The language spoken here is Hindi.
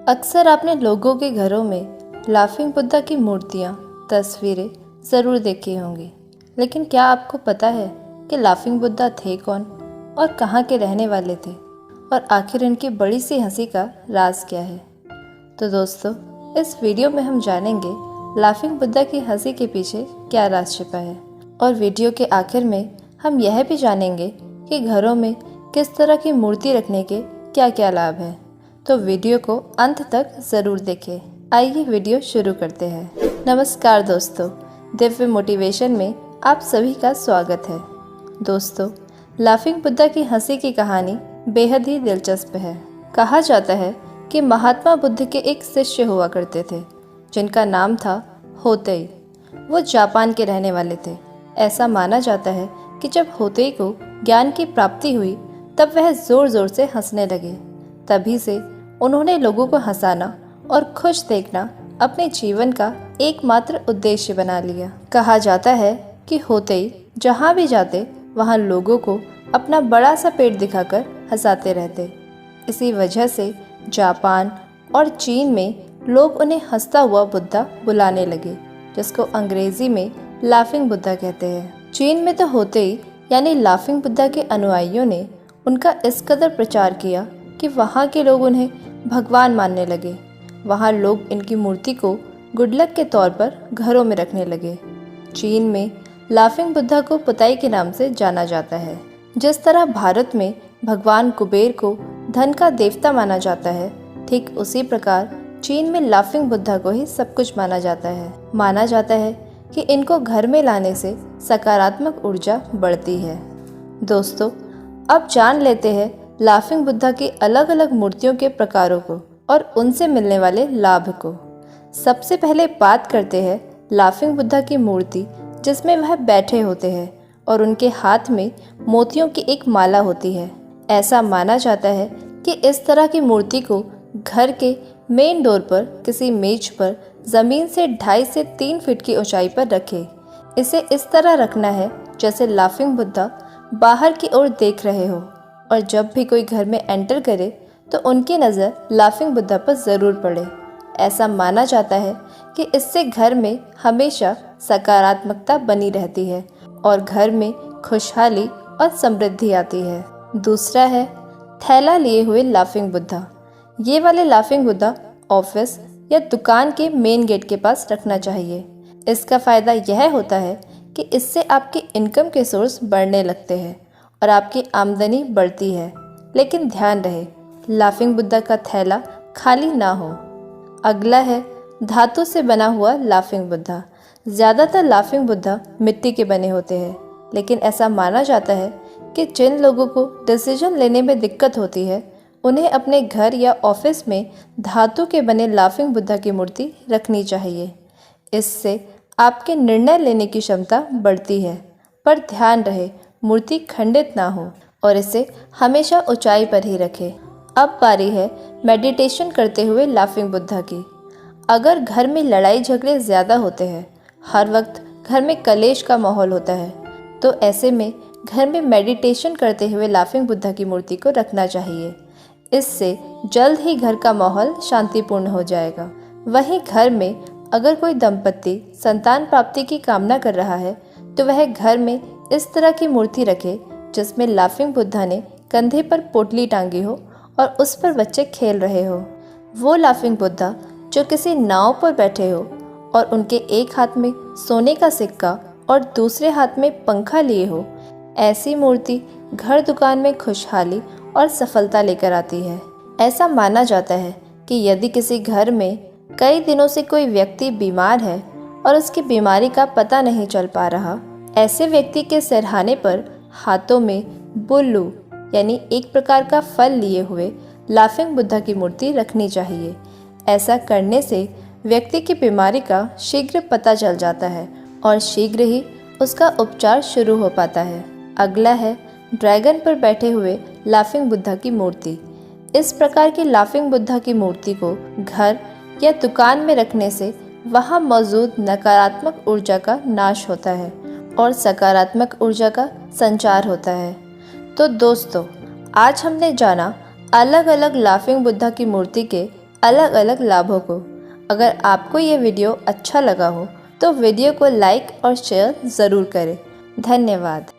अक्सर आपने लोगों के घरों में लाफिंग बुद्धा की मूर्तियाँ, तस्वीरें ज़रूर देखी होंगी। लेकिन क्या आपको पता है कि लाफिंग बुद्धा थे कौन और कहाँ के रहने वाले थे, और आखिर इनकी बड़ी सी हंसी का राज क्या है? तो दोस्तों, इस वीडियो में हम जानेंगे लाफिंग बुद्धा की हंसी के पीछे क्या राज छिपा है। और वीडियो के आखिर में हम यह भी जानेंगे कि घरों में किस तरह की मूर्ति रखने के क्या क्या लाभ है। तो वीडियो को अंत तक ज़रूर देखें। आइए वीडियो शुरू करते हैं। नमस्कार दोस्तों, दिव्य मोटिवेशन में आप सभी का स्वागत है। दोस्तों, लाफिंग बुद्धा की हंसी की कहानी बेहद ही दिलचस्प है। कहा जाता है कि महात्मा बुद्ध के एक शिष्य हुआ करते थे जिनका नाम था होतेई। वो जापान के रहने वाले थे। ऐसा माना जाता है कि जब होतेई को ज्ञान की प्राप्ति हुई तब वह ज़ोर ज़ोर से हंसने लगे। तभी से उन्होंने लोगों को हंसाना और खुश देखना अपने जीवन का एकमात्र उद्देश्य बना लिया। कहा जाता है कि होतेई जहाँ भी जाते वहाँ लोगों को अपना बड़ा सा पेट दिखाकर हंसाते रहते। इसी वजह से जापान और चीन में लोग उन्हें हंसता हुआ बुद्धा बुलाने लगे, जिसको अंग्रेजी में लाफिंग बुद्धा कहते हैं। चीन में तो होतेई यानी लाफिंग बुद्धा के अनुयायियों ने उनका इस कदर प्रचार किया कि वहाँ के लोग उन्हें भगवान मानने लगे। वहाँ लोग इनकी मूर्ति को गुड लक के तौर पर घरों में रखने लगे। चीन में लाफिंग बुद्धा को पुताई के नाम से जाना जाता है। जिस तरह भारत में भगवान कुबेर को धन का देवता माना जाता है, ठीक उसी प्रकार चीन में लाफिंग बुद्धा को ही सब कुछ माना जाता है। माना जाता है कि इनको घर में लाने से सकारात्मक ऊर्जा बढ़ती है। दोस्तों, अब जान लेते हैं लाफिंग बुद्धा की अलग अलग मूर्तियों के प्रकारों को और उनसे मिलने वाले लाभ को। सबसे पहले बात करते हैं लाफिंग बुद्धा की मूर्ति जिसमें वह बैठे होते हैं और उनके हाथ में मोतियों की एक माला होती है। ऐसा माना जाता है कि इस तरह की मूर्ति को घर के मेन डोर पर किसी मेज पर ज़मीन से 2.5 से 3 फीट की ऊंचाई पर रखें। इसे इस तरह रखना है जैसे लाफिंग बुद्धा बाहर की ओर देख रहे हो, और जब भी कोई घर में एंटर करे तो उनकी नज़र लाफिंग बुद्धा पर ज़रूर पड़े। ऐसा माना जाता है कि इससे घर में हमेशा सकारात्मकता बनी रहती है और घर में खुशहाली और समृद्धि आती है। दूसरा है थैला लिए हुए लाफिंग बुद्धा। ये वाले लाफिंग बुद्धा ऑफिस या दुकान के मेन गेट के पास रखना चाहिए। इसका फ़ायदा यह होता है कि इससे आपके इनकम के सोर्स बढ़ने लगते हैं और आपकी आमदनी बढ़ती है। लेकिन ध्यान रहे, लाफिंग बुद्धा का थैला खाली ना हो। अगला है धातु से बना हुआ लाफिंग बुद्धा। ज़्यादातर लाफिंग बुद्धा मिट्टी के बने होते हैं, लेकिन ऐसा माना जाता है कि जिन लोगों को डिसीजन लेने में दिक्कत होती है उन्हें अपने घर या ऑफिस में धातु के बने लाफिंग बुद्धा की मूर्ति रखनी चाहिए। इससे आपके निर्णय लेने की क्षमता बढ़ती है, पर ध्यान रहे मूर्ति खंडित ना हो और इसे हमेशा ऊंचाई पर ही रखें। अब बारी है मेडिटेशन करते हुए लाफिंग बुद्धा की। अगर घर में लड़ाई झगड़े ज़्यादा होते हैं, हर वक्त घर में कलेश का माहौल होता है, तो ऐसे में घर में मेडिटेशन करते हुए लाफिंग बुद्धा की मूर्ति को रखना चाहिए। इससे जल्द ही घर का माहौल शांतिपूर्ण हो जाएगा। वहीं घर में अगर कोई दंपत्ति संतान प्राप्ति की कामना कर रहा है तो वह घर में इस तरह की मूर्ति रखे जिसमें लाफिंग बुद्धा ने कंधे पर पोटली टांगी हो और उस पर बच्चे खेल रहे हो। वो लाफिंग बुद्धा जो किसी नाव पर बैठे हो और उनके एक हाथ में सोने का सिक्का और दूसरे हाथ में पंखा लिए हो, ऐसी मूर्ति घर दुकान में खुशहाली और सफलता लेकर आती है। ऐसा माना जाता है कि यदि किसी घर में कई दिनों से कोई व्यक्ति बीमार है और उसकी बीमारी का पता नहीं चल पा रहा, ऐसे व्यक्ति के सिरहाने पर हाथों में बुल्लू यानी एक प्रकार का फल लिए हुए लाफिंग बुद्धा की मूर्ति रखनी चाहिए। ऐसा करने से व्यक्ति की बीमारी का शीघ्र पता चल जाता है और शीघ्र ही उसका उपचार शुरू हो पाता है। अगला है ड्रैगन पर बैठे हुए लाफिंग बुद्धा की मूर्ति। इस प्रकार की लाफिंग बुद्धा की मूर्ति को घर या दुकान में रखने से वहाँ मौजूद नकारात्मक ऊर्जा का नाश होता है और सकारात्मक ऊर्जा का संचार होता है। तो दोस्तों, आज हमने जाना अलग अलग लाफिंग बुद्धा की मूर्ति के अलग अलग लाभों को। अगर आपको ये वीडियो अच्छा लगा हो तो वीडियो को लाइक और शेयर ज़रूर करें। धन्यवाद।